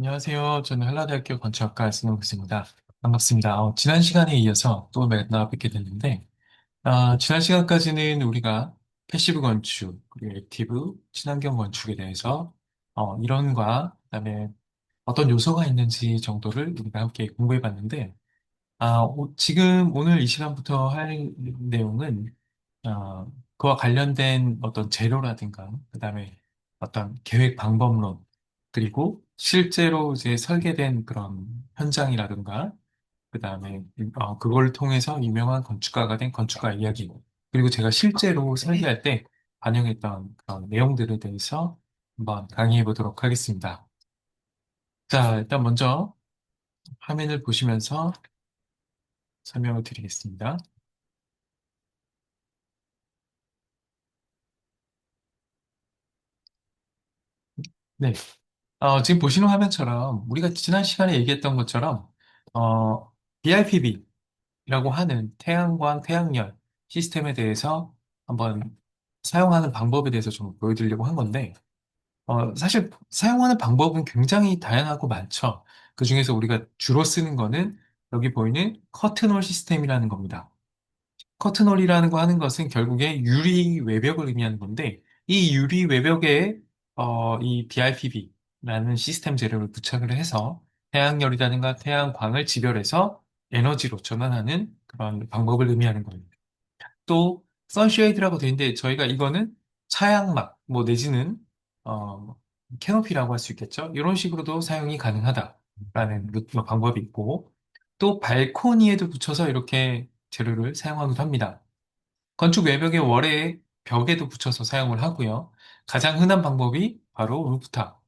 안녕하세요. 저는 한라대학교 건축학과 신동국입니다. 반갑습니다. 지난 시간에 이어서 또 만나 뵙게 됐는데, 지난 시간까지는 우리가 패시브 건축, 그리고 액티브, 친환경 건축에 대해서 이론과 그다음에 어떤 요소가 있는지 정도를 우리가 함께 공부해 봤는데, 지금 오늘 이 시간부터 할 내용은 그와 관련된 어떤 재료라든가, 그다음에 어떤 계획 방법론, 그리고 실제로 이제 설계된 그런 현장이라든가, 그다음에 그걸 통해서 유명한 건축가가 된 건축가 이야기, 그리고 제가 실제로 설계할 때 반영했던 그런 내용들에 대해서 한번 강의해 보도록 하겠습니다. 자, 일단 먼저 화면을 보시면서 설명을 드리겠습니다. 네. 지금 보시는 화면처럼 우리가 지난 시간에 얘기했던 것처럼 BIPV라고 하는 태양광, 태양열 시스템에 대해서 한번 사용하는 방법에 대해서 좀 보여드리려고 한 건데 사실 사용하는 방법은 굉장히 다양하고 많죠. 그중에서 우리가 주로 쓰는 거는 여기 보이는 커튼홀 시스템이라는 겁니다. 커튼홀이라는 거 하는 것은 결국에 유리 외벽을 의미하는 건데, 이 유리 외벽에 이 BIPV라는 시스템 재료를 부착을 해서 태양열이라든가 태양광을 집열해서 에너지로 전환하는 그런 방법을 의미하는 겁니다. 또 선쉐이드라고 되어 있는데 저희가 이거는 차양막 뭐 내지는 어, 캐노피라고 할 수 있겠죠. 이런 식으로도 사용이 가능하다라는 방법이 있고 또 발코니에도 붙여서 이렇게 재료를 사용하기도 합니다. 건축 외벽의 월에 벽에도 붙여서 사용을 하고요. 가장 흔한 방법이 바로 루프탑.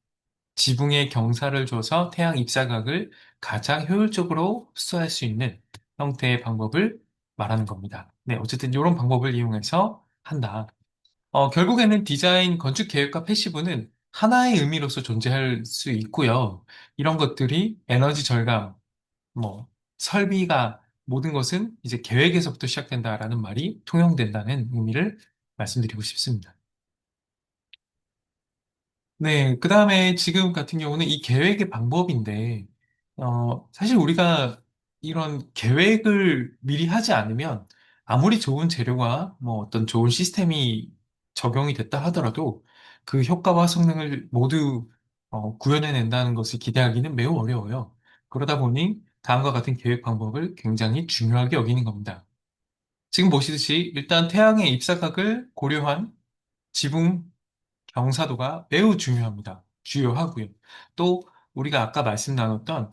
지붕에 경사를 줘서 태양 입자각을 가장 효율적으로 흡수할 수 있는 형태의 방법을 말하는 겁니다. 네, 어쨌든 이런 방법을 이용해서 한다. 결국에는 디자인, 건축 계획과 패시브는 하나의 의미로서 존재할 수 있고요. 이런 것들이 에너지 절감, 뭐, 설비가 모든 것은 이제 계획에서부터 시작된다라는 말이 통용된다는 의미를 말씀드리고 싶습니다. 네, 그 다음에 지금 같은 경우는 이 계획의 방법인데, 사실 우리가 이런 계획을 미리 하지 않으면 아무리 좋은 재료와 뭐 어떤 좋은 시스템이 적용이 됐다 하더라도 그 효과와 성능을 모두 구현해낸다는 것을 기대하기는 매우 어려워요. 그러다 보니 다음과 같은 계획 방법을 굉장히 중요하게 여기는 겁니다. 지금 보시듯이 일단 태양의 입사각을 고려한 지붕 경사도가 매우 중요합니다. 주요하고요. 또 우리가 아까 말씀 나눴던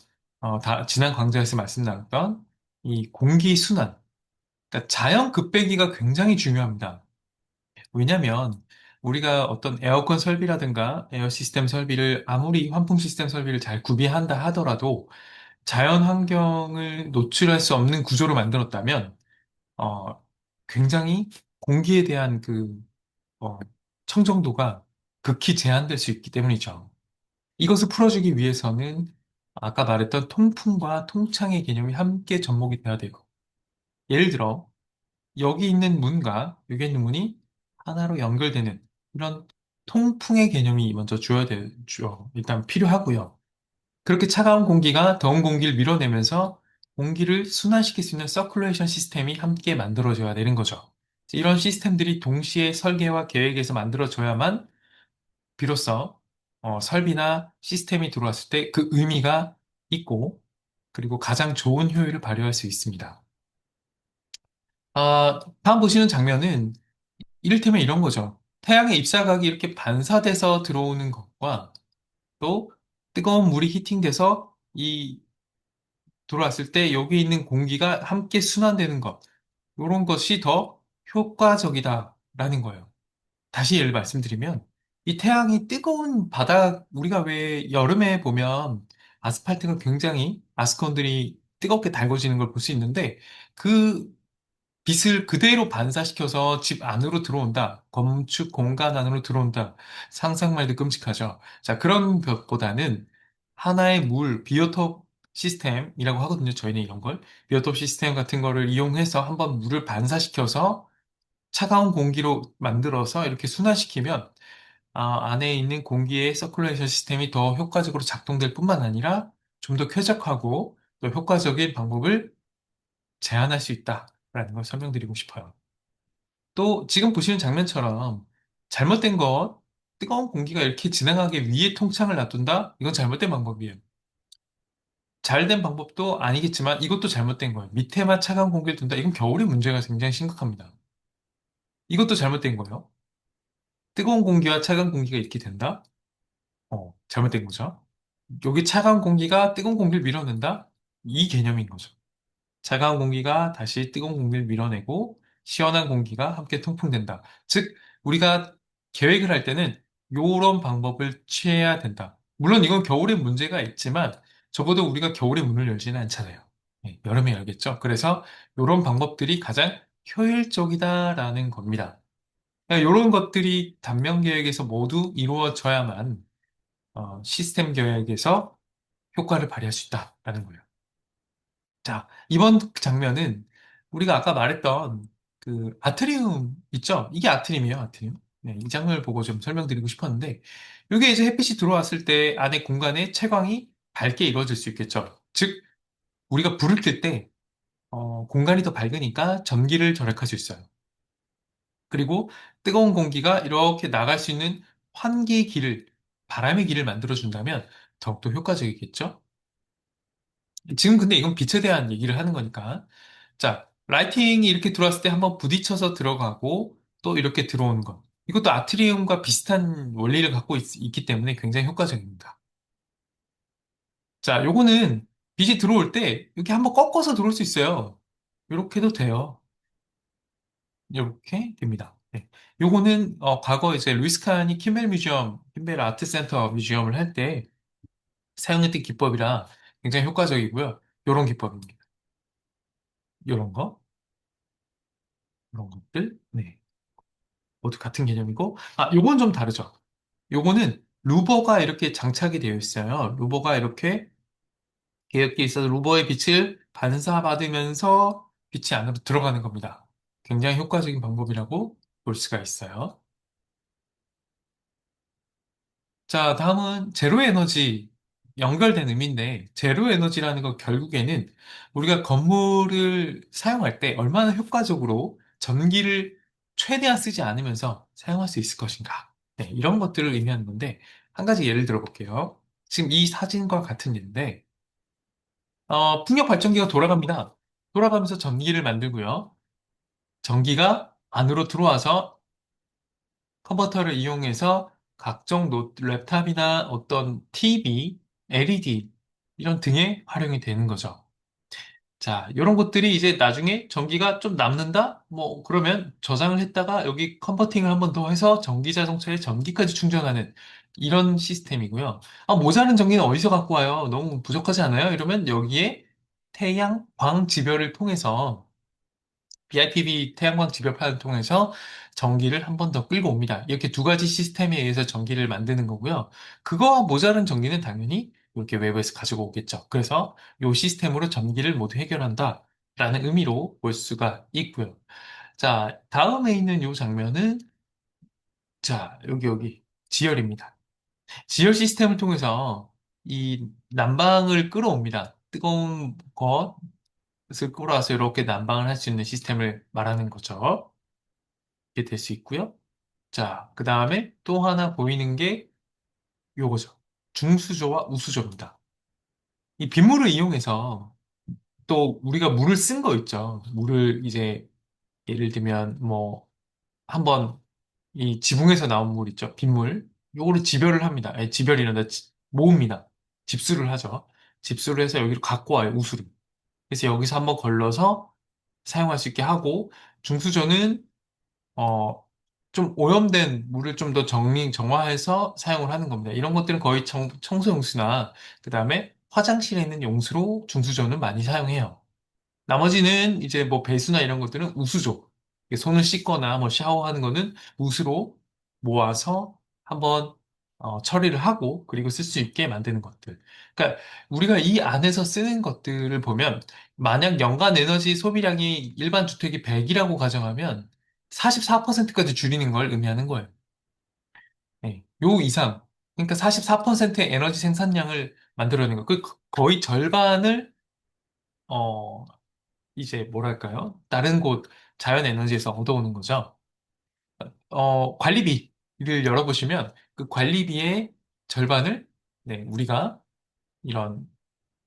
지난 강좌에서 말씀 나눴던 이 공기 순환, 그러니까 자연 급배기가 굉장히 중요합니다. 왜냐하면 우리가 어떤 에어컨 설비라든가 에어 시스템 설비를 아무리 환풍 시스템 설비를 잘 구비한다 하더라도 자연 환경을 노출할 수 없는 구조로 만들었다면 어, 굉장히 공기에 대한 어, 청정도가 극히 제한될 수 있기 때문이죠. 이것을 풀어주기 위해서는 아까 말했던 통풍과 통창의 개념이 함께 접목이 돼야 되고, 예를 들어, 여기 있는 문과 여기 있는 문이 하나로 연결되는 이런 통풍의 개념이 먼저 일단 필요하고요. 그렇게 차가운 공기가 더운 공기를 밀어내면서 공기를 순환시킬 수 있는 서큘레이션 시스템이 함께 만들어져야 되는 거죠. 이런 시스템들이 동시에 설계와 계획에서 만들어져야만 비로소 설비나 시스템이 들어왔을 때 그 의미가 있고 그리고 가장 좋은 효율을 발휘할 수 있습니다. 다음 보시는 장면은 이를테면 이런 거죠. 태양의 입자각이 이렇게 반사돼서 들어오는 것과 또 뜨거운 물이 히팅돼서 이 들어왔을 때 여기 있는 공기가 함께 순환되는 것. 이런 것이 더 효과적이다라는 거예요. 다시 예를 말씀드리면, 이 태양이 뜨거운 바닥, 우리가 왜 여름에 보면 아스팔트가 굉장히 아스콘들이 뜨겁게 달궈지는 걸 볼 수 있는데, 그 빛을 그대로 반사시켜서 집 안으로 들어온다. 건축 공간 안으로 들어온다. 상상만 해도 끔찍하죠. 자, 그런 것보다는 하나의 비오톱 시스템이라고 하거든요. 저희는 이런 걸. 비오톱 시스템 같은 거를 이용해서 한번 물을 반사시켜서 차가운 공기로 만들어서 이렇게 순환시키면 안에 있는 공기의 서큘레이션 시스템이 더 효과적으로 작동될 뿐만 아니라 좀 더 쾌적하고 또 효과적인 방법을 제한할 수 있다라는 걸 설명드리고 싶어요. 또 지금 보시는 장면처럼 잘못된 것, 뜨거운 공기가 이렇게 지나가게 위에 통창을 놔둔다? 이건 잘못된 방법이에요. 잘된 방법도 아니겠지만 이것도 잘못된 거예요. 밑에만 차가운 공기를 둔다? 이건 겨울의 문제가 굉장히 심각합니다. 이것도 잘못된 거예요. 뜨거운 공기와 차가운 공기가 이렇게 된다? 잘못된 거죠. 여기 차가운 공기가 뜨거운 공기를 밀어낸다? 이 개념인 거죠. 차가운 공기가 다시 뜨거운 공기를 밀어내고 시원한 공기가 함께 통풍된다. 즉, 우리가 계획을 할 때는 이런 방법을 취해야 된다. 물론 이건 겨울에 문제가 있지만 적어도 우리가 겨울에 문을 열지는 않잖아요. 여름에 열겠죠. 그래서 이런 방법들이 가장 효율적이다라는 겁니다. 이런 것들이 단면 계획에서 모두 이루어져야만 시스템 계획에서 효과를 발휘할 수 있다라는 거예요. 자, 이번 장면은 우리가 아까 말했던 그 아트리움 있죠? 이게 아트림이에요, 아트리움. 네, 이 장면을 보고 좀 설명드리고 싶었는데, 이게 이제 햇빛이 들어왔을 때 안에 공간에 채광이 밝게 이루어질 수 있겠죠. 즉, 우리가 불을 켤 때, 공간이 더 밝으니까 전기를 절약할 수 있어요. 그리고 뜨거운 공기가 이렇게 나갈 수 있는 환기의 길을, 바람의 길을 만들어준다면 더욱더 효과적이겠죠? 지금 근데 이건 빛에 대한 얘기를 하는 거니까. 자, 라이팅이 이렇게 들어왔을 때 한번 부딪혀서 들어가고 또 이렇게 들어오는 것. 이것도 아트리움과 비슷한 원리를 갖고 기 때문에 굉장히 효과적입니다. 자, 요거는 빛이 들어올 때 이렇게 한번 꺾어서 들어올 수 있어요. 이렇게도 돼요. 이렇게 됩니다. 네. 요거는 과거 이제 루이스 칸이 킴벨 뮤지엄, 킴벨 아트 센터 뮤지엄을 할 때 사용했던 기법이라 굉장히 효과적이고요. 요런 기법입니다. 요런 거. 그런 것들. 네. 모두 같은 개념이고, 요건 좀 다르죠. 요거는 루버가 이렇게 장착이 되어 있어요. 루버가 이렇게 이렇게 있어서 루버의 빛을 반사받으면서 빛이 안으로 들어가는 겁니다. 굉장히 효과적인 방법이라고 볼 수가 있어요. 자, 다음은 제로 에너지 연결된 의미인데, 제로 에너지라는 건 결국에는 우리가 건물을 사용할 때 얼마나 효과적으로 전기를 최대한 쓰지 않으면서 사용할 수 있을 것인가. 네, 이런 것들을 의미하는 건데, 한 가지 예를 들어 볼게요. 지금 이 사진과 같은 예인데, 풍력 발전기가 돌아갑니다. 돌아가면서 전기를 만들고요. 전기가 안으로 들어와서 컨버터를 이용해서 각종 랩탑이나 어떤 TV, LED 이런 등에 활용이 되는 거죠. 자, 이런 것들이 이제 나중에 전기가 좀 남는다? 뭐 그러면 저장을 했다가 여기 컨버팅을 한번 더 해서 전기 자동차에 전기까지 충전하는 이런 시스템이고요. 모자른 전기는 어디서 갖고 와요? 너무 부족하지 않아요? 이러면 여기에 태양, 광 지별을 통해서 BIPV 태양광 집열판을 통해서 전기를 한 번 더 끌고 옵니다. 이렇게 두 가지 시스템에 의해서 전기를 만드는 거고요. 그거와 모자른 전기는 당연히 이렇게 외부에서 가지고 오겠죠. 그래서 이 시스템으로 전기를 모두 해결한다라는 의미로 볼 수가 있고요. 자, 다음에 있는 이 장면은 자, 여기 지열입니다. 지열 시스템을 통해서 이 난방을 끌어옵니다. 뜨거운 것을 끌어와서 이렇게 난방을 할 수 있는 시스템을 말하는 거죠. 이렇게 될 수 있고요. 자, 그 다음에 또 하나 보이는 게 요거죠. 중수조와 우수조입니다. 이 빗물을 이용해서 또 우리가 물을 쓴 거 있죠. 물을 이제 예를 들면 뭐 한번 이 지붕에서 나온 물 있죠. 빗물. 요거를 지별을 합니다. 지별이란다. 모읍니다. 집수를 하죠. 집수를 해서 여기로 갖고 와요. 우수를. 그래서 여기서 한번 걸러서 사용할 수 있게 하고 중수조는 어, 좀 오염된 물을 좀 더 정화해서 사용을 하는 겁니다. 이런 것들은 거의 청소 용수나 그 다음에 화장실에 있는 용수로 중수조는 많이 사용해요. 나머지는 이제 뭐 배수나 이런 것들은 우수조. 손을 씻거나 뭐 샤워하는 거는 우수로 모아서 한번 처리를 하고 그리고 쓸 수 있게 만드는 것들. 그러니까 우리가 이 안에서 쓰는 것들을 보면 만약 연간 에너지 소비량이 일반 주택이 100이라고 가정하면 44%까지 줄이는 걸 의미하는 거예요. 네, 요 이상. 그러니까 44%의 에너지 생산량을 만들어내는 거. 거의 절반을, 어, 이제 뭐랄까요? 다른 곳 자연 에너지에서 얻어오는 거죠. 관리비를 열어보시면 그 관리비의 절반을, 네, 우리가 이런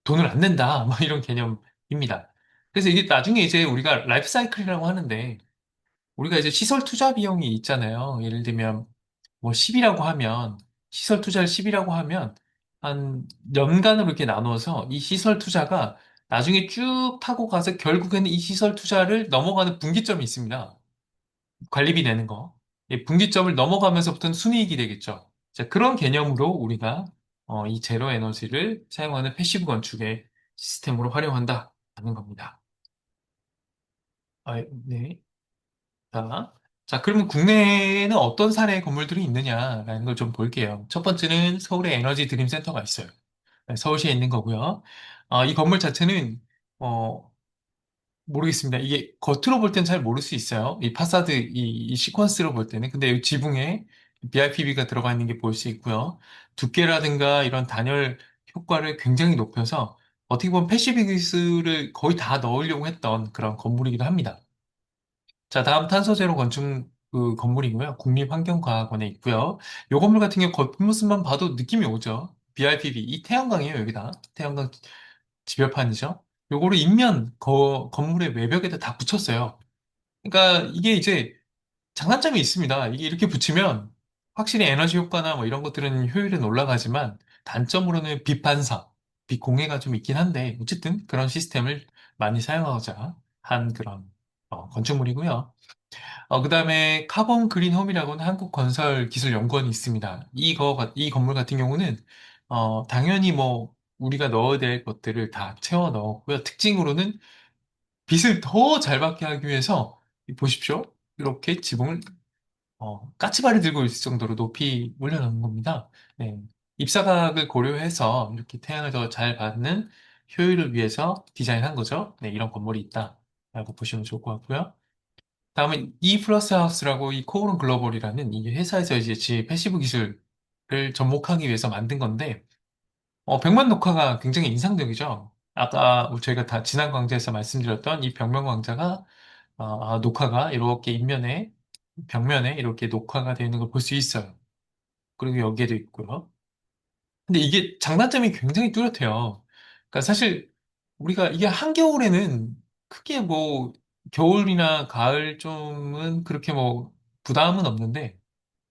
돈을 안 낸다. 뭐 이런 개념입니다. 그래서 이게 나중에 이제 우리가 라이프 사이클이라고 하는데 우리가 이제 시설 투자 비용이 있잖아요. 예를 들면 뭐 10이라고 하면 시설 투자를 10이라고 하면 한 연간으로 이렇게 나눠서 이 시설 투자가 나중에 쭉 타고 가서 결국에는 이 시설 투자를 넘어가는 분기점이 있습니다. 관리비 내는 거. 이 분기점을 넘어가면서부터는 순이익이 되겠죠. 자, 그런 개념으로 우리가 이 제로 에너지를 사용하는 패시브 건축의 시스템으로 활용한다는 겁니다. 네. 자, 그러면 국내에는 어떤 사례의 건물들이 있느냐라는 걸 좀 볼게요. 첫 번째는 서울의 에너지 드림 센터가 있어요. 네, 서울시에 있는 거고요. 이 건물 자체는 어, 모르겠습니다. 이게 겉으로 볼 땐 잘 모를 수 있어요. 이 파사드, 이 시퀀스로 볼 때는. 근데 이 지붕에 BIPB가 들어가 있는 게 보일 수 있고요. 두께라든가 이런 단열 효과를 굉장히 높여서 어떻게 보면 패시브 기술을 거의 다 넣으려고 했던 그런 건물이기도 합니다. 자, 다음 탄소 제로 건축 그 건물이고요. 국립환경과학원에 있고요. 요 건물 같은 경우 겉모습만 봐도 느낌이 오죠. BIPB, 이 태양광이에요, 여기다. 태양광 지별판이죠. 요거를 인면 건물의 외벽에다 다 붙였어요. 그러니까 이게 이제 장단점이 있습니다. 이게 이렇게 붙이면 확실히 에너지 효과나 뭐 이런 것들은 효율은 올라가지만 단점으로는 빛 반사, 빛 공해가 좀 있긴 한데 어쨌든 그런 시스템을 많이 사용하고자 한 그런 건축물이고요. 그다음에 카본 그린 홈이라고는 한국건설기술연구원이 있습니다. 이 건물 같은 경우는 당연히 뭐 우리가 넣어야 될 것들을 다 채워 넣었고요. 특징으로는 빛을 더 잘 받게 하기 위해서 보십시오. 이렇게 지붕을 까치발을 들고 있을 정도로 높이 올려놓은 겁니다. 네. 입사각을 고려해서 이렇게 태양을 더 잘 받는 효율을 위해서 디자인한 거죠. 네, 이런 건물이 있다라고 보시면 좋을 것 같고요. 다음은 E 플러스 하우스라고 이 코오론 글로벌이라는 이 회사에서 이제 지 패시브 기술을 접목하기 위해서 만든 건데, 벽면 녹화가 굉장히 인상적이죠. 아까 저희가 다 지난 강좌에서 말씀드렸던 이 벽면 광자가, 녹화가 이렇게 벽면에 이렇게 녹화가 되어 있는 걸 볼 수 있어요. 그리고 여기에도 있고요. 근데 이게 장단점이 굉장히 뚜렷해요. 그러니까 사실 우리가 이게 한겨울에는 크게 뭐 겨울이나 가을 좀은 그렇게 뭐 부담은 없는데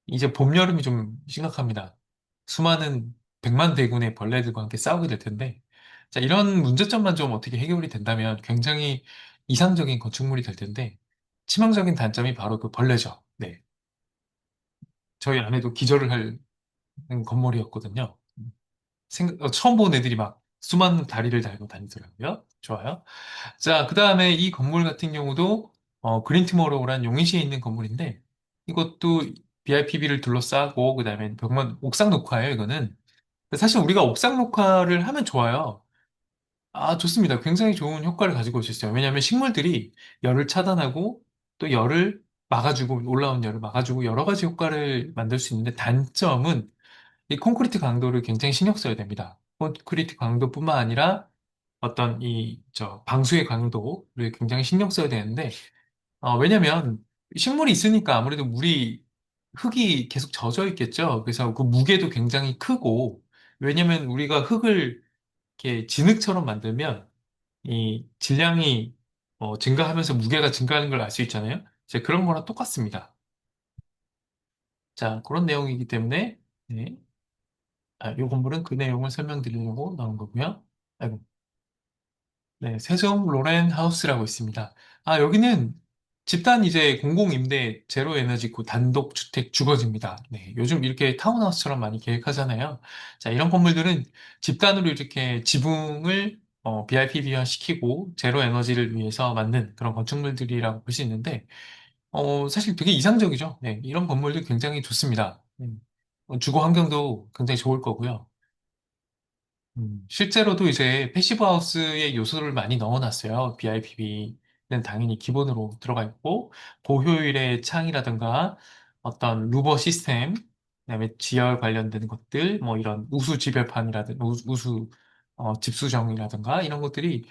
이제 봄, 여름이 좀 심각합니다. 수많은 백만 대군의 벌레들과 함께 싸우게 될 텐데 자, 이런 문제점만 좀 어떻게 해결이 된다면 굉장히 이상적인 건축물이 될 텐데 치명적인 단점이 바로 그 벌레죠. 네. 저희 아내도 기절을 할 건물이었거든요. 처음 본 애들이 막 수많은 다리를 달고 다니더라고요. 좋아요. 자, 그 다음에 이 건물 같은 경우도 그린트모로우란 용인시에 있는 건물인데 이것도 BIPB를 둘러싸고 그 다음에 벽면 옥상 녹화예요, 이거는. 사실 우리가 옥상 녹화를 하면 좋아요. 좋습니다. 굉장히 좋은 효과를 가지고 올 수 있어요. 왜냐하면 식물들이 열을 차단하고 또 열을 막아주고 올라온 열을 막아주고 여러 가지 효과를 만들 수 있는데 단점은 이 콘크리트 강도를 굉장히 신경 써야 됩니다. 콘크리트 강도뿐만 아니라 어떤 방수의 강도를 굉장히 신경 써야 되는데, 왜냐면 식물이 있으니까 아무래도 흙이 계속 젖어 있겠죠. 그래서 그 무게도 굉장히 크고, 왜냐면 우리가 흙을 이렇게 진흙처럼 만들면 이 질량이 증가하면서 무게가 증가하는 걸 알 수 있잖아요. 이제 그런 거랑 똑같습니다. 자, 그런 내용이기 때문에, 네. 이 건물은 그 내용을 설명드리려고 나온 거고요. 아이고, 네, 세종 로렌 하우스라고 있습니다. 여기는 집단 이제 공공임대 제로 에너지 구 단독 주택 주거지입니다. 네, 요즘 이렇게 타운하우스처럼 많이 계획하잖아요. 자, 이런 건물들은 집단으로 이렇게 지붕을 BIPB화 시키고 제로 에너지를 위해서 만든 그런 건축물들이라고 볼 수 있는데, 사실 되게 이상적이죠. 네, 이런 건물들 굉장히 좋습니다. 주거 환경도 굉장히 좋을 거고요. 실제로도 이제 패시브 하우스의 요소를 많이 넣어놨어요. BIPV는 당연히 기본으로 들어가 있고, 고효율의 창이라든가 어떤 루버 시스템, 그다음에 지열 관련된 것들, 뭐 이런 우수 지별판이라든가 우수 집수정이라든가 이런 것들이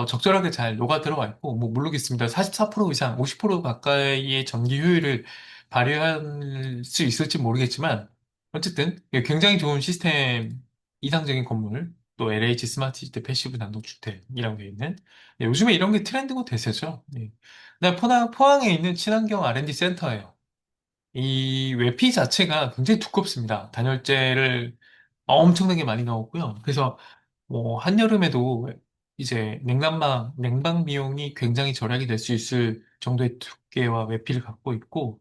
적절하게 잘 녹아 들어가 있고, 뭐 모르겠습니다. 44% 이상, 50% 가까이의 전기 효율을 발휘할 수 있을지 모르겠지만, 어쨌든 굉장히 좋은 시스템, 이상적인 건물, 또 LH 스마트 시티 패시브 단독주택이라고 되어 있는, 네, 요즘에 이런 게 트렌드고 대세죠. 네. 그다음 포항에 있는 친환경 R&D 센터예요. 이 외피 자체가 굉장히 두껍습니다. 단열재를 엄청나게 많이 넣었고요. 그래서 뭐 한여름에도 이제 냉방 비용이 굉장히 절약이 될 수 있을 정도의 두께와 외피를 갖고 있고,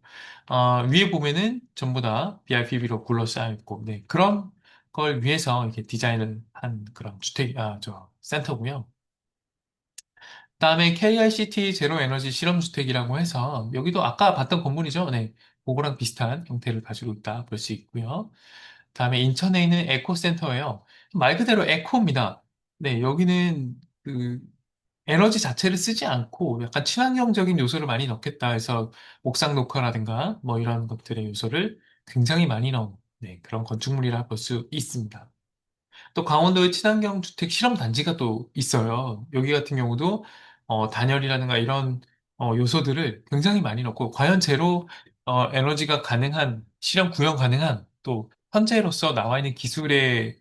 위에 보면은 전부 다 BRPB로 굴러싸여 있고, 네, 그런 걸 위해서 이렇게 디자인을 한 그런 센터고요. 그다음에 KICT 제로 에너지 실험주택이라고 해서 여기도 아까 봤던 건물이죠. 네, 그거랑 비슷한 형태를 가지고 있다 볼 수 있고요. 그다음에 인천에 있는 에코센터예요. 말 그대로 에코입니다. 네, 여기는 그 에너지 자체를 쓰지 않고 약간 친환경적인 요소를 많이 넣겠다 해서 옥상 녹화라든가 뭐 이런 것들의 요소를 굉장히 많이 넣은, 네, 그런 건축물이라 볼 수 있습니다. 또 강원도에 친환경 주택 실험 단지가 또 있어요. 여기 같은 경우도 단열이라든가 이런 요소들을 굉장히 많이 넣고 과연 제로 에너지가 가능한 실험 구현 가능한 또 현재로서 나와 있는 기술의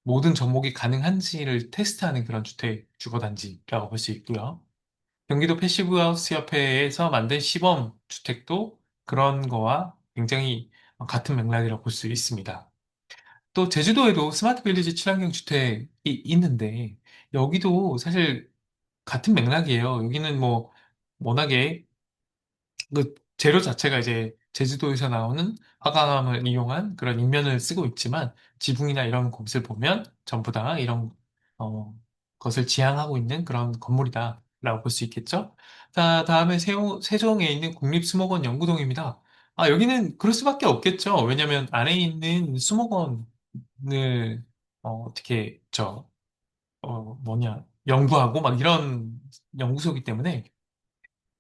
모든 접목이 가능한지를 테스트하는 그런 주택 주거 단지라고 볼 수 있고요. 경기도 패시브 하우스 협회에서 만든 시범 주택도 그런 거와 굉장히 같은 맥락이라고 볼 수 있습니다. 또 제주도에도 스마트 빌리지 친환경 주택이 있는데 여기도 사실 같은 맥락이에요. 여기는 뭐 워낙에 그 재료 자체가 이제 제주도에서 나오는 화강암을 이용한 그런 인면을 쓰고 있지만 지붕이나 이런 곳을 보면 전부 다 이런 어, 것을 지향하고 있는 그런 건물이다라고 볼 수 있겠죠. 자, 다음에 세종에 있는 국립수목원 연구동입니다. 여기는 그럴 수밖에 없겠죠. 왜냐하면 안에 있는 수목원을 어떻게 연구하고 막 이런 연구소이기 때문에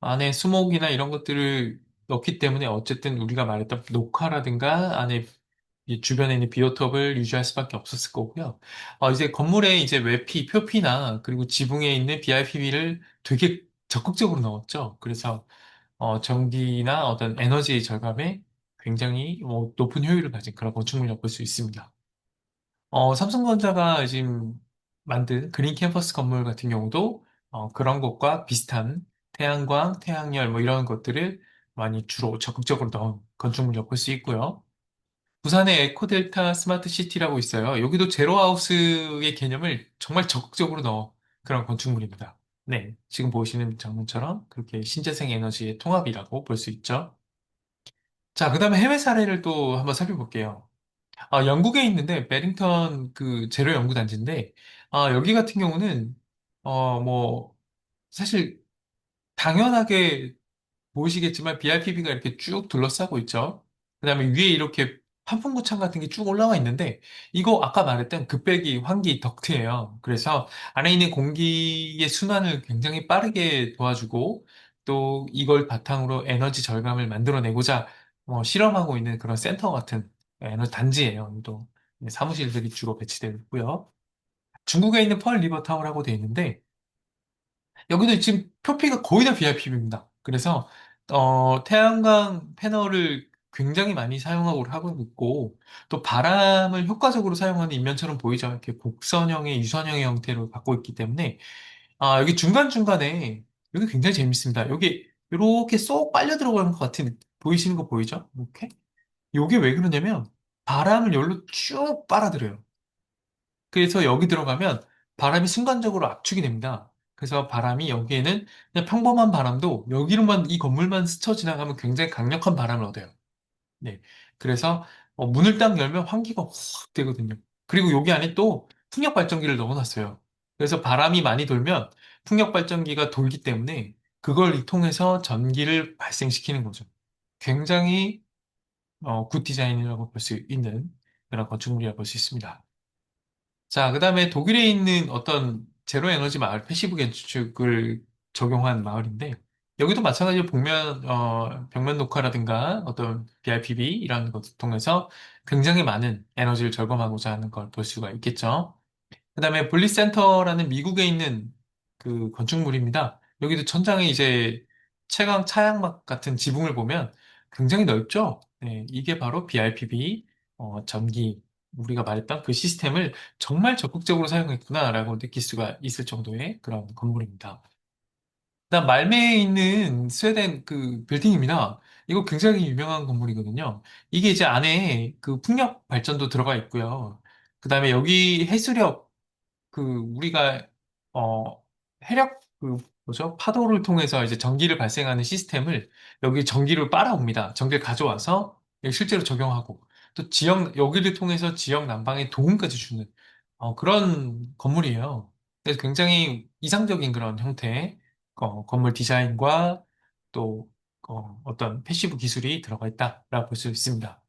안에 수목이나 이런 것들을 넣기 때문에 어쨌든 우리가 말했던 녹화라든가 안에 이 주변에 있는 비오톱을 유지할 수밖에 없었을 거고요. 이제 건물에 이제 외피, 표피나 그리고 지붕에 있는 BRPB를 되게 적극적으로 넣었죠. 그래서 전기나 어떤 에너지 절감에 굉장히 높은 효율을 가진 그런 건축물이라고 볼 수 있습니다. 삼성전자가 지금 만든 그린 캠퍼스 건물 같은 경우도 그런 것과 비슷한 태양광, 태양열 뭐 이런 것들을 많이 주로 적극적으로 넣은 건축물이라고 볼 수 있고요. 부산의 에코델타 스마트 시티라고 있어요. 여기도 제로하우스의 개념을 정말 적극적으로 넣은 그런 건축물입니다. 네, 지금 보시는 장면처럼 그렇게 신재생 에너지의 통합이라고 볼 수 있죠. 자, 그다음에 해외 사례를 또 한번 살펴볼게요. 영국에 있는데 베링턴 그 재료 연구 단지인데 여기 같은 경우는 뭐 사실 당연하게 보이시겠지만 BRPB가 이렇게 쭉 둘러싸고 있죠. 그다음에 위에 이렇게 환풍구창 같은 게 쭉 올라와 있는데 이거 아까 말했던 급배기 환기 덕트예요. 그래서 안에 있는 공기의 순환을 굉장히 빠르게 도와주고 또 이걸 바탕으로 에너지 절감을 만들어내고자 실험하고 있는 그런 센터 같은 에너지 단지예요. 또 사무실들이 주로 배치되어 있고요. 중국에 있는 펄 리버 타워라고 되어 있는데 여기도 지금 표피가 거의 다 BIP입니다. 그래서 태양광 패널을 굉장히 많이 사용하고 하고 있고 또 바람을 효과적으로 사용하는 인면처럼 보이죠. 이렇게 곡선형의 유선형의 형태로 갖고 있기 때문에 여기 중간중간에 여기 굉장히 재밌습니다. 여기 이렇게 쏙 빨려 들어가는 것 같은 보이시는 거 보이죠? 이렇게? 이게 왜 그러냐면 바람을 여기로 쭉 빨아들여요. 그래서 여기 들어가면 바람이 순간적으로 압축이 됩니다. 그래서 바람이 여기에는 그냥 평범한 바람도 여기로만 이 건물만 스쳐 지나가면 굉장히 강력한 바람을 얻어요. 네. 그래서 문을 딱 열면 환기가 확 되거든요. 그리고 여기 안에 또 풍력 발전기를 넣어놨어요. 그래서 바람이 많이 돌면 풍력 발전기가 돌기 때문에 그걸 통해서 전기를 발생시키는 거죠. 굉장히 굿 디자인이라고 볼 수 있는 그런 건축물이라고 볼 수 있습니다. 자, 그 다음에 독일에 있는 어떤 제로 에너지 마을, 패시브 건축을 적용한 마을인데, 여기도 마찬가지로 벽면 녹화라든가 어떤 BIPV 이런 것을 통해서 굉장히 많은 에너지를 절감하고자 하는 걸 볼 수가 있겠죠. 그다음에 분리센터라는 미국에 있는 그 건축물입니다. 여기도 천장에 이제 채광 차양막 같은 지붕을 보면 굉장히 넓죠? 네, 이게 바로 BIPV 전기 우리가 말했던 그 시스템을 정말 적극적으로 사용했구나라고 느낄 수가 있을 정도의 그런 건물입니다. 그다음 말메에 있는 스웨덴 그 빌딩입니다. 이거 굉장히 유명한 건물이거든요. 이게 이제 안에 그 풍력 발전도 들어가 있고요. 그다음에 여기 해수력 그 우리가 어 해력 그 뭐죠? 파도를 통해서 이제 전기를 발생하는 시스템을 여기 전기를 빨아옵니다. 전기를 가져와서 여기 실제로 적용하고 또 지역 여기를 통해서 지역 난방에 도움까지 주는 그런 건물이에요. 그래서 굉장히 이상적인 그런 형태의 건물 디자인과 또 어떤 패시브 기술이 들어가 있다라고 볼 수 있습니다.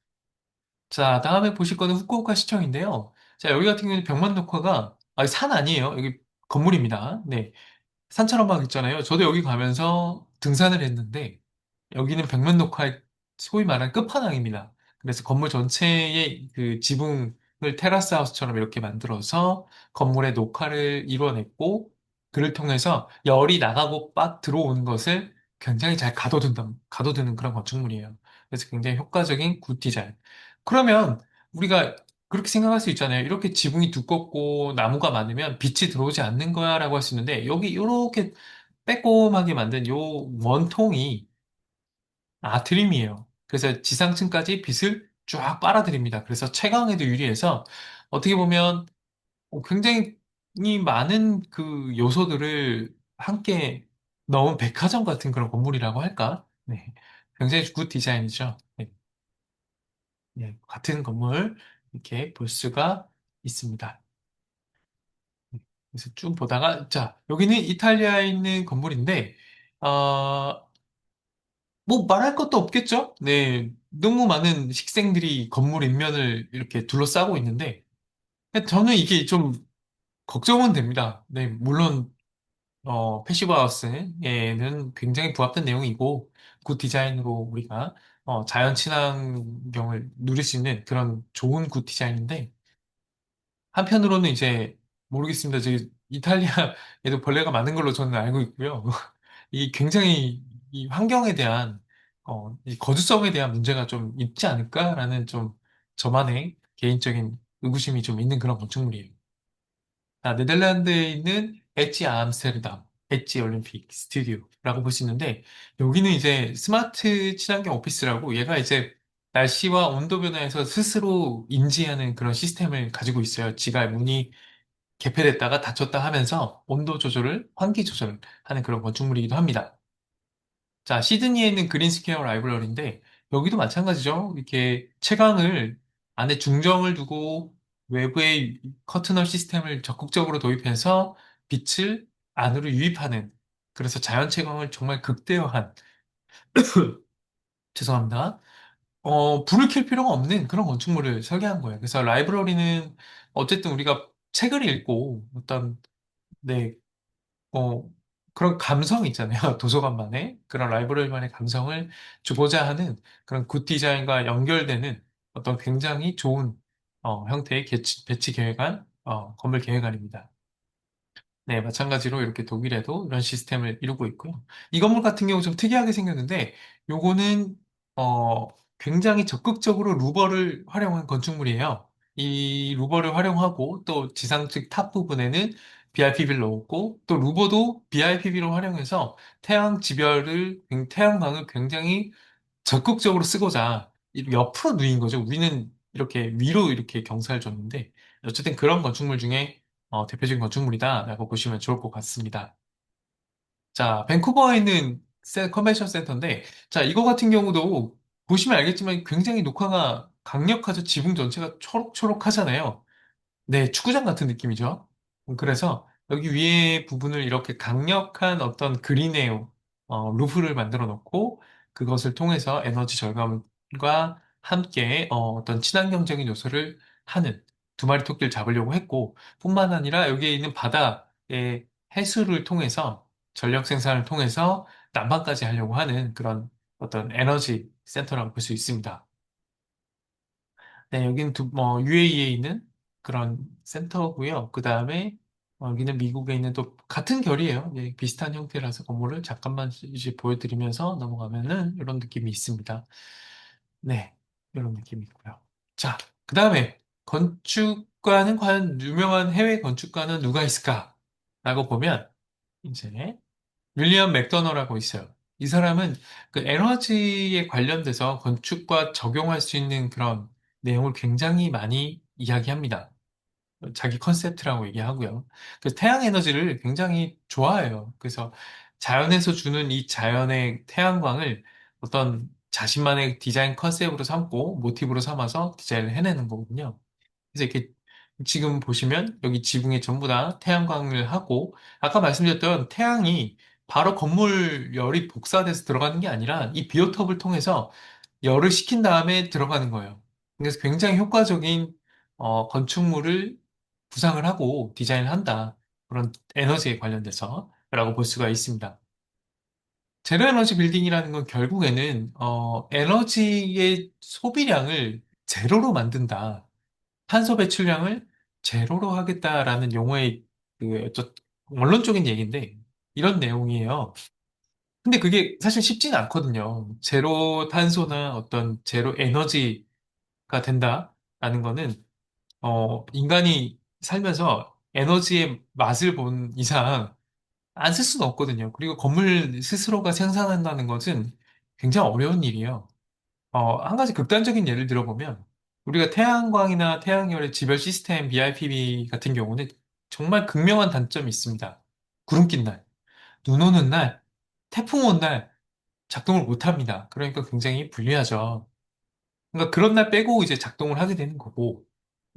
자, 다음에 보실 거는 후쿠오카 시청인데요. 자, 여기 같은 경우는 벽만 녹화가, 산 아니에요. 여기 건물입니다. 네. 산처럼 막 있잖아요. 저도 여기 가면서 등산을 했는데, 여기는 벽면 녹화의 소위 말하는 끝판왕입니다. 그래서 건물 전체의 그 지붕을 테라스 하우스처럼 이렇게 만들어서 건물의 녹화를 이뤄냈고, 그를 통해서 열이 나가고 빡 들어오는 것을 굉장히 잘 가둬두는 그런 건축물이에요. 그래서 굉장히 효과적인 굿 디자인. 그러면 우리가 그렇게 생각할 수 있잖아요. 이렇게 지붕이 두껍고 나무가 많으면 빛이 들어오지 않는 거야 라고 할 수 있는데, 여기 이렇게 빼꼼하게 만든 요 원통이 아트림이에요. 그래서 지상층까지 빛을 쫙 빨아들입니다. 그래서 채광에도 유리해서 어떻게 보면 굉장히 많은 그 요소들을 함께 넣은 백화점 같은 그런 건물이라고 할까? 네. 굉장히 굿 디자인이죠. 네. 네. 같은 건물 이렇게 볼 수가 있습니다. 네. 그래서 쭉 보다가 자, 여기는 이탈리아에 있는 건물인데 어, 뭐 말할 것도 없겠죠? 네, 너무 많은 식생들이 건물 인면을 이렇게 둘러싸고 있는데 저는 이게 좀 걱정은 됩니다. 네, 물론 패시브 하우스에는 굉장히 부합된 내용이고 굿 디자인으로 우리가 자연 친환경을 누릴 수 있는 그런 좋은 굿 디자인인데 한편으로는 이제 모르겠습니다. 저기 이탈리아에도 벌레가 많은 걸로 저는 알고 있고요. 이 굉장히 이 환경에 대한 이 거주성에 대한 문제가 좀 있지 않을까라는 좀 저만의 개인적인 의구심이 좀 있는 그런 건축물이에요. 네덜란드에 있는 엣지 암스테르담, 엣지 올림픽 스튜디오라고 볼 수 있는데 여기는 이제 스마트 친환경 오피스라고 얘가 이제 날씨와 온도 변화에서 스스로 인지하는 그런 시스템을 가지고 있어요. 지가 문이 개폐됐다가 닫혔다 하면서 온도 조절을, 환기 조절을 하는 그런 건축물이기도 합니다. 자, 시드니에 있는 그린스퀘어 라이브러리인데 여기도 마찬가지죠. 이렇게 채광을 안에 중정을 두고 외부의 커튼홀 시스템을 적극적으로 도입해서 빛을 안으로 유입하는 그래서 자연 채광을 정말 극대화한 죄송합니다. 불을 켤 필요가 없는 그런 건축물을 설계한 거예요. 그래서 라이브러리는 어쨌든 우리가 책을 읽고 어떤 네, 어, 그런 감성 있잖아요. 도서관만의 그런 라이브러리만의 감성을 주고자 하는 그런 굿 디자인과 연결되는 어떤 굉장히 좋은 형태의 배치 계획안, 건물 계획안입니다. 네, 마찬가지로 이렇게 독일에도 이런 시스템을 이루고 있고요. 이 건물 같은 경우 좀 특이하게 생겼는데, 요거는, 어, 굉장히 적극적으로 루버를 활용한 건축물이에요. 이 루버를 활용하고 또 지상 측 탑 부분에는 BIPB를 넣었고, 또 루버도 BIPB로 활용해서 태양광을 굉장히 적극적으로 쓰고자 옆으로 누인 거죠. 우리는 이렇게 위로 이렇게 경사를 줬는데 어쨌든 그런 건축물 중에 대표적인 건축물이다라고 보시면 좋을 것 같습니다. 자, 밴쿠버에 있는 컨벤션 센터인데 자, 이거 같은 경우도 보시면 알겠지만 굉장히 녹화가 강력하죠. 지붕 전체가 초록초록하잖아요. 네, 축구장 같은 느낌이죠. 그래서 여기 위에 부분을 이렇게 강력한 어떤 그린에어, 루프를 만들어 놓고 그것을 통해서 에너지 절감과 함께 어떤 친환경적인 요소를 하는 두 마리 토끼를 잡으려고 했고 뿐만 아니라 여기에 있는 바다의 해수를 통해서 전력 생산을 통해서 난방까지 하려고 하는 그런 어떤 에너지 센터라고 볼 수 있습니다. 네, 여기는 UAE에 있는 그런 센터고요. 그 다음에 여기는 미국에 있는 또 같은 결이에요. 예, 비슷한 형태라서 건물을 잠깐만 이제 보여드리면서 넘어가면은 이런 느낌이 있습니다. 네, 이런 느낌이 있고요. 자, 그 다음에 건축가는 과연 유명한 해외 건축가는 누가 있을까? 라고 보면 이제 윌리엄 맥도널하고 있어요. 이 사람은 그 에너지에 관련돼서 건축과 적용할 수 있는 그런 내용을 굉장히 많이 이야기합니다. 자기 컨셉트라고 얘기하고요. 그래서 태양 에너지를 굉장히 좋아해요. 그래서 자연에서 주는 이 자연의 태양광을 어떤 자신만의 디자인 컨셉으로 삼고 모티브로 삼아서 디자인을 해내는 거거든요. 그래서 이렇게 지금 보시면 여기 지붕에 전부 다 태양광을 하고 아까 말씀드렸던 태양이 바로 건물 열이 복사돼서 들어가는 게 아니라 이 비오톱을 통해서 열을 식힌 다음에 들어가는 거예요. 그래서 굉장히 효과적인 건축물을 구상을 하고 디자인을 한다. 그런 에너지에 관련돼서 라고 볼 수가 있습니다. 제로 에너지 빌딩이라는 건 결국에는 에너지의 소비량을 제로로 만든다. 탄소 배출량을 제로로 하겠다라는 용어의 원론적인 얘기인데 이런 내용이에요. 근데 그게 사실 쉽지는 않거든요. 제로 탄소나 어떤 제로 에너지가 된다라는 거는 인간이 살면서 에너지의 맛을 본 이상 안 쓸 수는 없거든요. 그리고 건물 스스로가 생산한다는 것은 굉장히 어려운 일이에요. 한 가지 극단적인 예를 들어보면, 우리가 태양광이나 태양열의 지별 시스템 BIPV 같은 경우는 정말 극명한 단점이 있습니다. 구름 낀 날, 눈 오는 날, 태풍 온 날 작동을 못 합니다. 그러니까 굉장히 불리하죠. 그러니까 그런 날 빼고 이제 작동을 하게 되는 거고,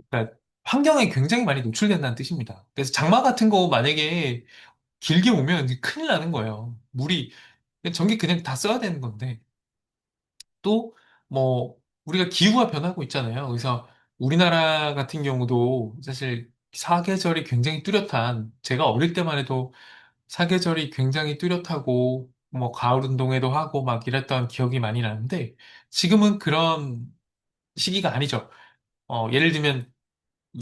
그러니까 환경에 굉장히 많이 노출된다는 뜻입니다. 그래서 장마 같은 거 만약에 길게 오면 큰일 나는 거예요. 전기 그냥 다 써야 되는 건데, 또, 뭐, 우리가 기후가 변하고 있잖아요. 그래서 우리나라 같은 경우도 사실 사계절이 굉장히 뚜렷한, 제가 어릴 때만 해도 사계절이 굉장히 뚜렷하고, 뭐, 가을 운동회도 하고 막 이랬던 기억이 많이 나는데, 지금은 그런 시기가 아니죠. 예를 들면,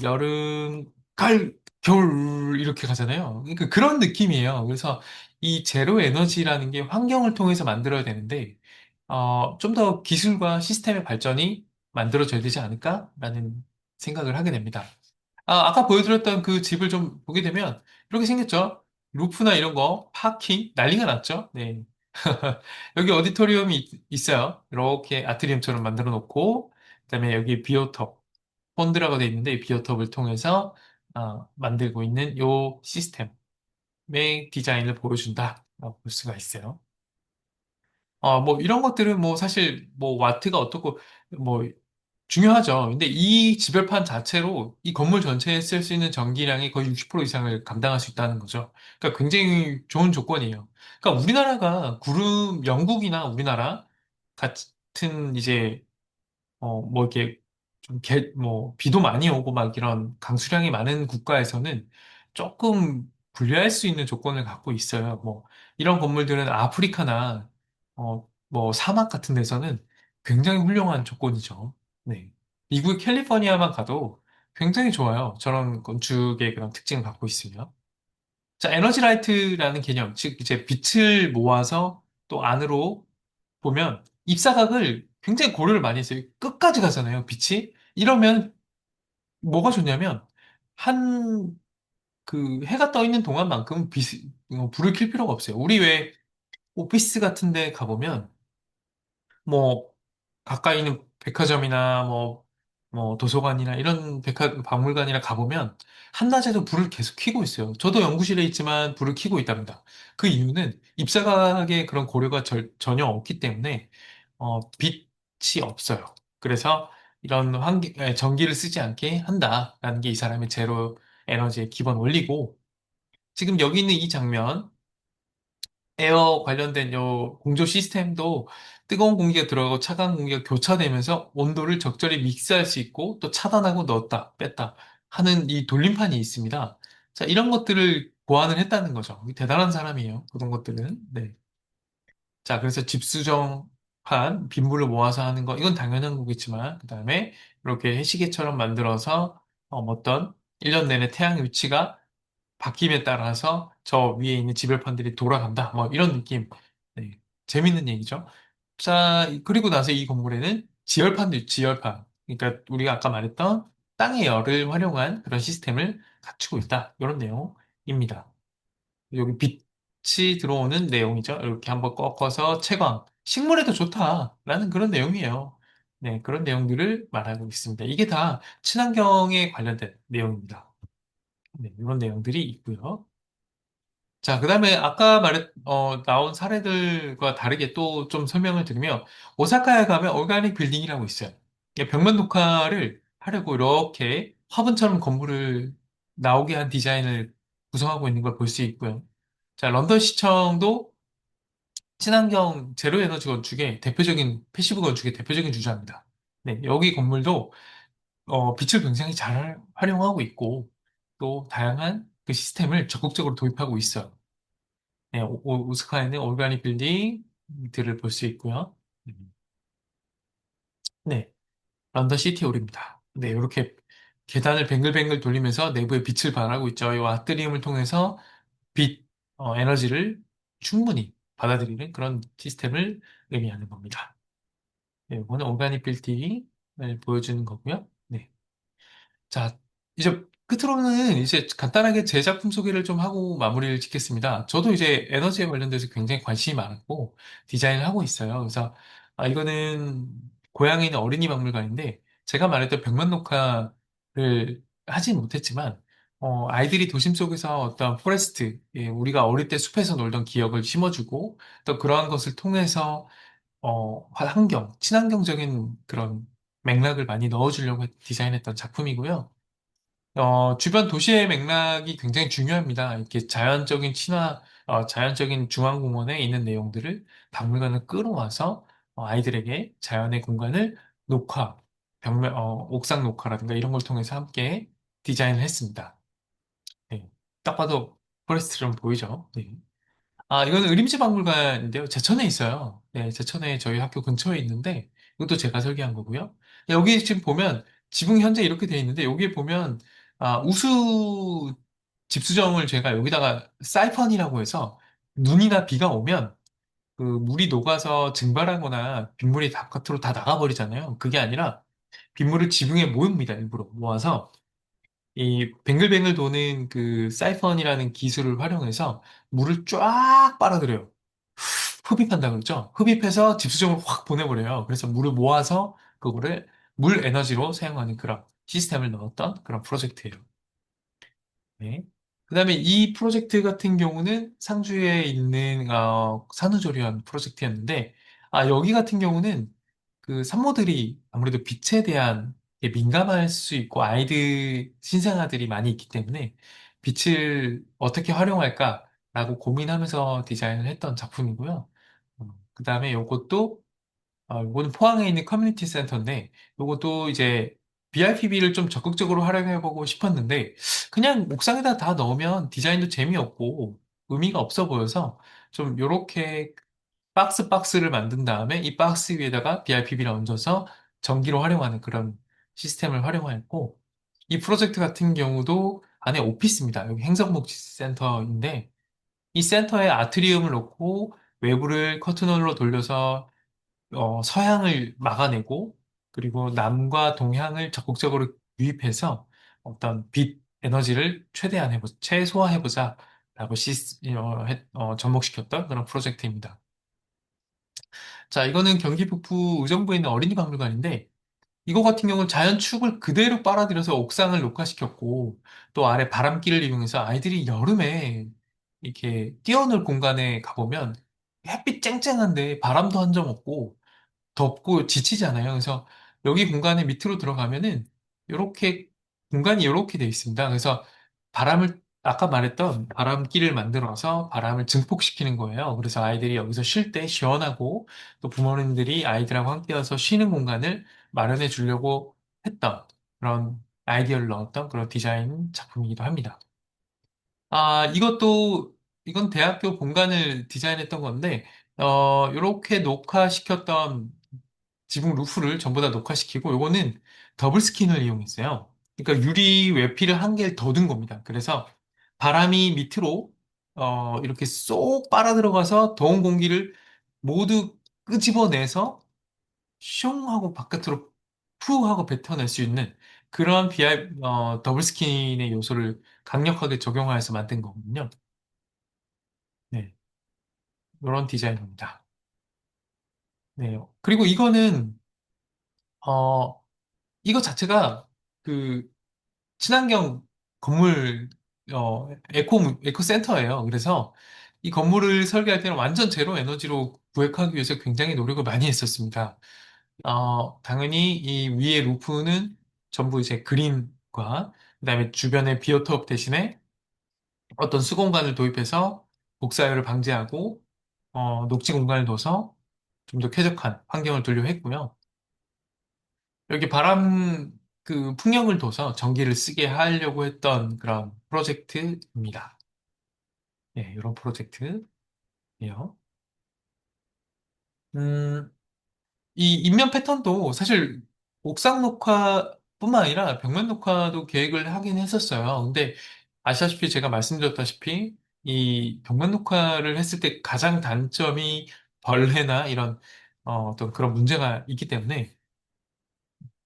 여름, 가을, 겨울 이렇게 가잖아요. 그러니까 그런 느낌이에요. 그래서 이 제로 에너지라는 게 환경을 통해서 만들어야 되는데, 좀 더 기술과 시스템의 발전이 만들어져야 되지 않을까라는 생각을 하게 됩니다. 아까 보여드렸던 그 집을 좀 보게 되면 이렇게 생겼죠. 루프나 이런 거, 파킹, 난리가 났죠. 네. 여기 오디토리움이 있어요. 이렇게 아트리움처럼 만들어 놓고, 그다음에 여기 비오톱. 폰드라고 되어 있는데 이 비오톱을 통해서 만들고 있는 요 시스템의 디자인을 보여준다라고 볼 수가 있어요. 뭐 이런 것들은 뭐 사실 뭐 와트가 어떻고 뭐 중요하죠. 근데 이 지별판 자체로 이 건물 전체에 쓸 수 있는 전기량의 거의 60% 이상을 감당할 수 있다는 거죠. 그러니까 굉장히 좋은 조건이에요. 그러니까 우리나라가 영국이나 우리나라 같은 이제 뭐 이렇게 비도 많이 오고 막 이런 강수량이 많은 국가에서는 조금 불리할 수 있는 조건을 갖고 있어요. 뭐 이런 건물들은 아프리카나 뭐 사막 같은 데서는 굉장히 훌륭한 조건이죠. 네. 미국 캘리포니아만 가도 굉장히 좋아요. 저런 건축의 그런 특징을 갖고 있으면. 자, 에너지 라이트라는 개념, 즉 이제 빛을 모아서 또 안으로 보면 입사각을 굉장히 고려를 많이 했어요. 끝까지 가잖아요, 빛이. 이러면 뭐가 좋냐면 한 그 해가 떠 있는 동안만큼 불을 켤 필요가 없어요. 우리 왜 오피스 같은 데 가보면 뭐 가까이 있는 백화점이나 뭐 도서관이나 이런 박물관이나 가보면 한낮에도 불을 계속 켜고 있어요. 저도 연구실에 있지만 불을 켜고 있답니다. 그 이유는 입사각의 그런 고려가 전혀 없기 때문에 빛이 없어요. 그래서 이런 전기를 쓰지 않게 한다라는 게 이 사람의 제로 에너지의 기본 원리고 지금 여기 있는 이 장면 에어 관련된 요 공조 시스템도 뜨거운 공기가 들어가고 차가운 공기가 교차되면서 온도를 적절히 믹스할 수 있고 또 차단하고 넣었다 뺐다 하는 이 돌림판이 있습니다. 자, 이런 것들을 고안을 했다는 거죠. 대단한 사람이에요. 그런 것들은. 네. 자, 그래서 집수정판, 빗물을 모아서 하는 거, 이건 당연한 거겠지만, 그 다음에 이렇게 해시계처럼 만들어서 어떤 1년 내내 태양의 위치가 바뀜에 따라서 저 위에 있는 지별판들이 돌아간다. 뭐 이런 느낌. 네, 재밌는 얘기죠. 자, 그리고 나서 이 건물에는 지열판도 있죠, 지열판. 그러니까 우리가 아까 말했던 땅의 열을 활용한 그런 시스템을 갖추고 있다. 이런 내용입니다. 여기 빛이 들어오는 내용이죠. 이렇게 한번 꺾어서 채광. 식물에도 좋다라는 그런 내용이에요. 네, 그런 내용들을 말하고 있습니다. 이게 다 친환경에 관련된 내용입니다. 네, 이런 내용들이 있고요. 자, 그 다음에 아까 나온 사례들과 다르게 또 좀 설명을 드리면, 오사카에 가면 오가닉 빌딩이라고 있어요. 이게 벽면 녹화를 하려고 이렇게 화분처럼 건물을 나오게 한 디자인을 구성하고 있는 걸 볼 수 있고요. 자, 런던 시청도 친환경 제로 에너지 건축의 대표적인, 패시브 건축의 대표적인 주자입니다. 네, 여기 건물도 빛을 굉장히 잘 활용하고 있고, 또 다양한 그 시스템을 적극적으로 도입하고 있어요. 네, 오스카에는 오르가닉 빌딩들을 볼 수 있고요. 음. 네, 런던 시티홀입니다. 네, 이렇게 계단을 뱅글뱅글 돌리면서 내부에 빛을 발하고 있죠. 이 아트리움을 통해서 빛, 에너지를 충분히 받아들이는 그런 시스템을 의미하는 겁니다. 네, 이거는 오르가닉 빌딩을 보여주는 거고요. 네. 자, 이제 끝으로는 이제 간단하게 제 작품 소개를 좀 하고 마무리를 짓겠습니다. 저도 이제 에너지에 관련돼서 굉장히 관심이 많았고 디자인을 하고 있어요. 그래서 이거는 고향에 있는 어린이 박물관인데 제가 말했던 벽면 녹화를 하진 못했지만 아이들이 도심 속에서 어떤 포레스트, 예, 우리가 어릴 때 숲에서 놀던 기억을 심어주고 또 그러한 것을 통해서 환경, 친환경적인 그런 맥락을 많이 넣어주려고 디자인했던 작품이고요. 주변 도시의 맥락이 굉장히 중요합니다. 이렇게 자연적인 중앙공원에 있는 내용들을 박물관을 끌어와서 아이들에게 자연의 공간을 녹화, 옥상 녹화라든가 이런 걸 통해서 함께 디자인을 했습니다. 네. 딱 봐도 포레스트처럼 보이죠? 네. 이거는 의림시 박물관인데요. 제천에 있어요. 네, 제천에 저희 학교 근처에 있는데, 이것도 제가 설계한 거고요. 여기 지금 보면, 지붕 현재 이렇게 돼 있는데, 여기에 보면, 우수 집수정을 제가 여기다가 사이펀이라고 해서, 눈이나 비가 오면, 그 물이 녹아서 증발하거나 빗물이 바깥으로 다 나가버리잖아요. 그게 아니라, 빗물을 지붕에 모읍니다. 일부러 모아서. 이 뱅글뱅글 도는 그 사이펀이라는 기술을 활용해서 물을 쫙 빨아들여요. 흡입한다 그러죠? 흡입해서 집수정을 확 보내버려요. 그래서 물을 모아서 그거를 물 에너지로 사용하는 그런 시스템을 넣었던 그런 프로젝트예요. 네. 그다음에 이 프로젝트 같은 경우는 상주에 있는 산후조리원 프로젝트였는데 여기 같은 경우는 그 산모들이 아무래도 빛에 대한 게 민감할 수 있고 아이들 신생아들이 많이 있기 때문에 빛을 어떻게 활용할까라고 고민하면서 디자인을 했던 작품이고요. 그다음에 요것도 이거는 포항에 있는 커뮤니티 센터인데, 이것도 이제 BRPB를 좀 적극적으로 활용해보고 싶었는데, 그냥 옥상에다 다 넣으면 디자인도 재미없고 의미가 없어 보여서 좀 요렇게 박스를 만든 다음에 이 박스 위에다가 BRPB를 얹어서 전기로 활용하는 그런 시스템을 활용했고, 이 프로젝트 같은 경우도 안에 오피스입니다. 여기 행정복지센터인데, 이 센터에 아트리움을 놓고 외부를 커튼홀로 돌려서 서양을 막아내고 그리고 남과 동향을 적극적으로 유입해서 어떤 빛 에너지를 최소화해보자라고 접목시켰던 그런 프로젝트입니다. 자, 이거는 경기 북부 의정부에 있는 어린이 박물관인데 이거 같은 경우는 자연축을 그대로 빨아들여서 옥상을 녹화시켰고 또 아래 바람길을 이용해서 아이들이 여름에 이렇게 뛰어놀 공간에 가보면 햇빛 쨍쨍한데 바람도 한 점 없고 덥고 지치잖아요. 그래서 여기 공간에 밑으로 들어가면은 이렇게 공간이 이렇게 돼 있습니다. 그래서 아까 말했던 바람길을 만들어서 바람을 증폭시키는 거예요. 그래서 아이들이 여기서 쉴 때 시원하고 또 부모님들이 아이들하고 함께 와서 쉬는 공간을 마련해 주려고 했던 그런 아이디어를 넣었던 그런 디자인 작품이기도 합니다. 이건 대학교 본관을 디자인했던 건데, 이렇게 녹화시켰던 지붕 루프를 전부 다 녹화시키고 요거는 더블 스킨을 이용했어요. 그러니까 유리 외피를 한 개를 더 둔 겁니다. 그래서 바람이 밑으로 이렇게 쏙 빨아 들어가서 더운 공기를 모두 끄집어내서 슝 하고 바깥으로 푸 하고 뱉어낼 수 있는 그런 더블 스킨의 요소를 강력하게 적용하여서 만든 거거든요. 네, 이런 디자인입니다. 네, 그리고 어, 이거 자체가 그 친환경 건물 에코 센터예요. 그래서 이 건물을 설계할 때는 완전 제로 에너지로 구획하기 위해서 굉장히 노력을 많이 했었습니다. 당연히 이 위에 루프는 전부 이제 그린과 그다음에 주변의 비오톱 대신에 어떤 수공간을 도입해서 복사열을 방지하고 녹지 공간을 둬서 좀 더 쾌적한 환경을 두려 했고요. 여기 그 풍력을 둬서 전기를 쓰게 하려고 했던 그런 프로젝트입니다. 예, 이런 프로젝트예요. 음, 이 인면 패턴도 사실 옥상 녹화뿐만 아니라 벽면 녹화도 계획을 하긴 했었어요. 근데 아시다시피 제가 말씀드렸다시피 이 벽면 녹화를 했을 때 가장 단점이 벌레나 이런 어떤 그런 문제가 있기 때문에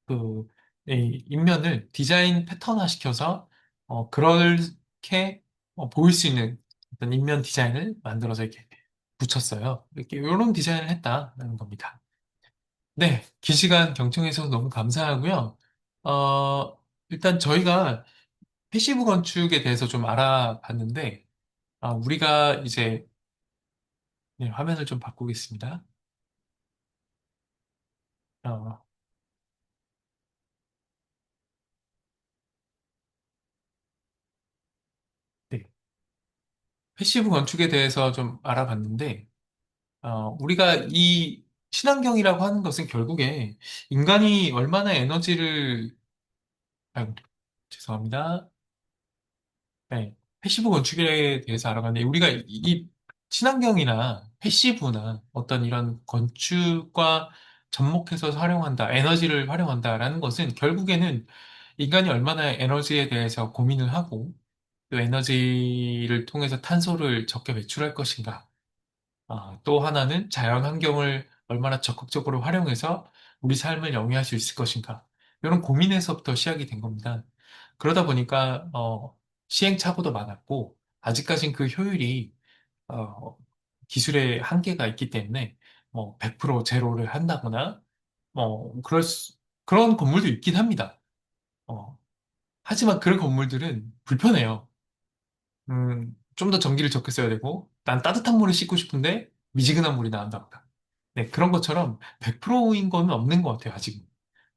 그, 이 인면을 디자인 패턴화 시켜서, 그렇게 보일 수 있는 어떤 인면 디자인을 만들어서 이렇게 붙였어요. 이렇게 이런 디자인을 했다는 겁니다. 네, 긴 시간 경청해 주셔서 너무 감사하고요. 일단 저희가 패시브 건축에 대해서 좀 알아봤는데, 우리가 이제 네, 화면을 좀 바꾸겠습니다. 어, 네, 패시브 건축에 대해서 좀 알아봤는데, 우리가 이 친환경이라고 하는 것은 결국에 인간이 얼마나 아이고, 죄송합니다. 네, 패시브 건축에 대해서 알아봤는데, 우리가 이 친환경이나 패시브나 어떤 이런 건축과 접목해서 활용한다, 에너지를 활용한다라는 것은 결국에는 인간이 얼마나 에너지에 대해서 고민을 하고, 또 에너지를 통해서 탄소를 적게 배출할 것인가, 또 하나는 자연 환경을 얼마나 적극적으로 활용해서 우리 삶을 영위할 수 있을 것인가. 이런 고민에서부터 시작이 된 겁니다. 그러다 보니까, 시행착오도 많았고, 아직까진 그 효율이, 어, 기술의 한계가 있기 때문에, 뭐, 100% 제로를 한다거나, 그런 건물도 있긴 합니다. 어, 하지만 그런 건물들은 불편해요. 좀 더 전기를 적게 써야 되고, 난 따뜻한 물을 씻고 싶은데 미지근한 물이 나온다거나. 네, 그런 것처럼 100%인 거는 없는 것 같아요, 아직은.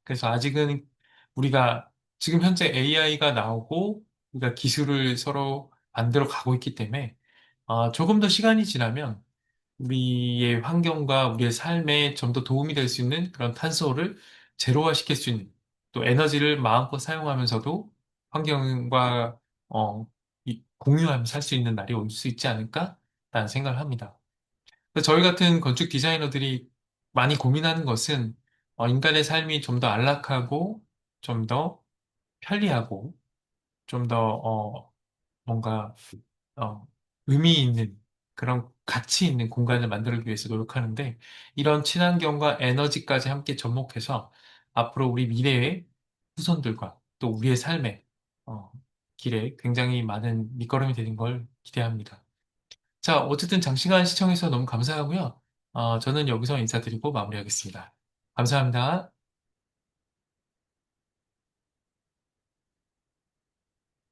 그래서 아직은 우리가 지금 현재 AI가 나오고, 우리가 기술을 서로 만들어 가고 있기 때문에, 조금 더 시간이 지나면 우리의 환경과 우리의 삶에 좀 더 도움이 될 수 있는 그런 탄소를 제로화 시킬 수 있는 또 에너지를 마음껏 사용하면서도 환경과 공유하면서 살 수 있는 날이 올 수 있지 않을까라는 생각을 합니다. 그래서 저희 같은 건축 디자이너들이 많이 고민하는 것은 인간의 삶이 좀 더 안락하고 좀 더 편리하고 좀 더 뭔가 어, 의미 있는 그런 가치 있는 공간을 만들기 위해서 노력하는데 이런 친환경과 에너지까지 함께 접목해서 앞으로 우리 미래의 후손들과 또 우리의 삶의 어, 길에 굉장히 많은 밑거름이 되는 걸 기대합니다. 자, 어쨌든 장시간 시청해주셔서 너무 감사하고요. 저는 여기서 인사드리고 마무리하겠습니다. 감사합니다.